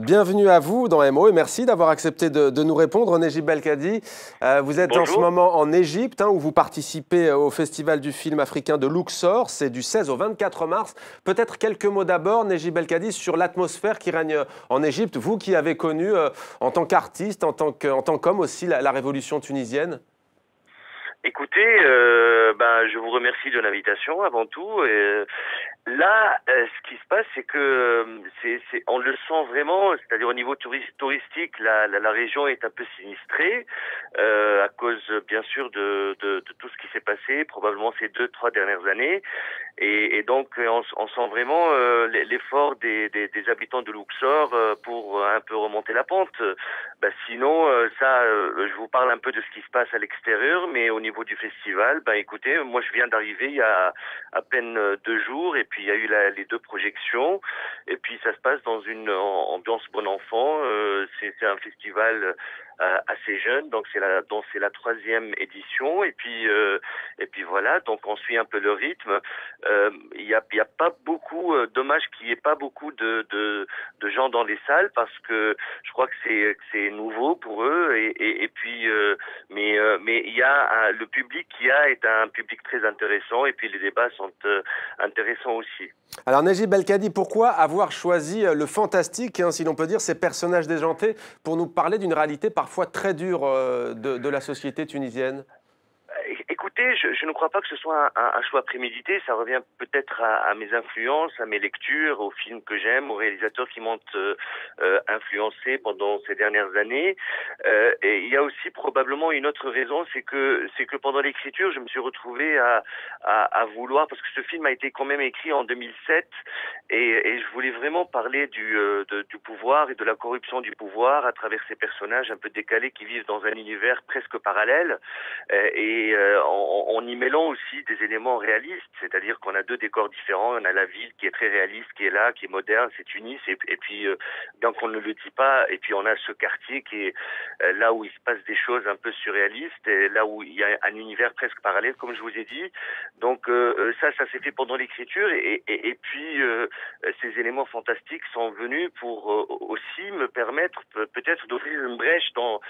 Bienvenue à vous dans MO et merci d'avoir accepté de nous répondre. Nejib Belkadi, vous êtes en ce moment en Égypte où vous participez au Festival du film africain de Luxor. C'est du 16 au 24 mars. Peut-être quelques mots d'abord, Nejib Belkadi, sur l'atmosphère qui règne en Égypte. Vous qui avez connu en tant qu'artiste, en tant qu'homme aussi, la révolution tunisienne. Écoutez, je vous remercie de l'invitation avant tout. Là, ce qui se passe, c'est que on le sent vraiment, c'est-à-dire au niveau touristique, la région est un peu sinistrée à cause, bien sûr, de tout ce qui s'est passé, probablement ces 2-3 dernières années. Et donc, on sent vraiment l'effort des habitants de Luxor pour un peu remonter la pente. Sinon, je vous parle un peu de ce qui se passe à l'extérieur, mais au niveau du festival, écoutez, moi je viens d'arriver il y a à peine 2 jours, et puis il y a eu les 2 projections, et puis ça se passe dans une ambiance bon enfant. C'est un festival assez jeune, donc c'est la 3e édition, et puis voilà, donc on suit un peu le rythme. Il y a pas beaucoup, dommage qu'il y ait pas beaucoup de gens dans les salles, parce que je crois que c'est nouveau pour eux, et puis mais il y a le public est un public très intéressant, et puis les débats sont intéressants aussi. Alors Nejib Belkadi, pourquoi avoir choisi le fantastique, si l'on peut dire, ces personnages déjantés, pour nous parler d'une réalité parfois très dure de la société tunisienne? Écoutez, je ne crois pas que ce soit un choix prémédité. Ça revient peut-être à mes influences, à mes lectures, aux films que j'aime, aux réalisateurs qui m'ont influencé pendant ces dernières années. Et il y a aussi probablement une autre raison, c'est que pendant l'écriture, je me suis retrouvé à vouloir, parce que ce film a été quand même écrit en 2007, et je voulais vraiment parler du pouvoir et de la corruption du pouvoir à travers ces personnages un peu décalés qui vivent dans un univers presque parallèle, en y mêlant aussi des éléments réalistes, c'est-à-dire qu'on a 2 décors différents. On a la ville qui est très réaliste, qui est là, qui est moderne, c'est Tunis, et puis bien qu'on ne le dit pas, et puis on a ce quartier qui est là où il se passe des choses un peu surréalistes, et là où il y a un univers presque parallèle, comme je vous ai dit. Donc ça s'est fait pendant l'écriture, et puis ces éléments fantastiques sont venus pour aussi me permettre peut-être d'ouvrir une brèche dans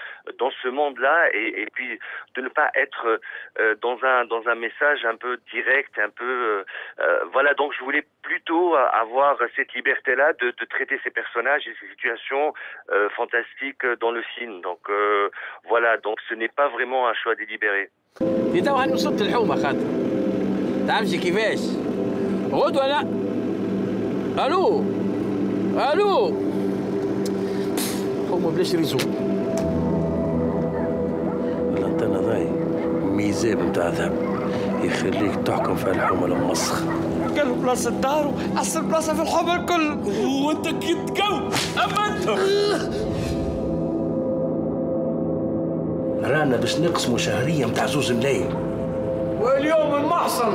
ce monde-là, et puis de ne pas être dans un message un peu direct, un peu voilà. Donc je voulais plutôt avoir cette liberté-là de traiter ces personnages et ces situations fantastiques dans le film. Donc voilà, donc ce n'est pas vraiment un choix délibéré. ميزاب نتاع ذهب يخليك تحكم في الحمى المسخ. قال بلاصة دارو أحسن بلاصة في الحمى الكل. وأنت كي تقو أما أنت رانا باش نقسموا شهرية متاع 2 ملايين. واليوم المحصن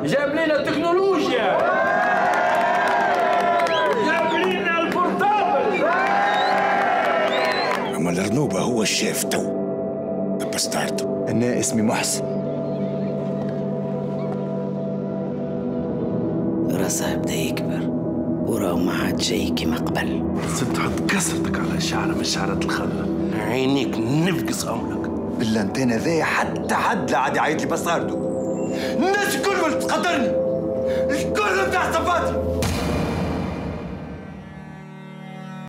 جاب لنا التكنولوجيا، جاب لنا البورتابل. أما الرنوبة هو الشيف تو بستارتو. أنا اسمي محسن. راسه بدا يكبر وراه ما عاد جاي كيما قبل. صرت تحط كسرتك على شعرة من شعرات الخضرة، عينيك نفقس عمرك. بالله انتين هذايا حتى حد لا عاد يعيط لي بصارته. الناس الكل تقدرني، الكل بتاع صفاتي.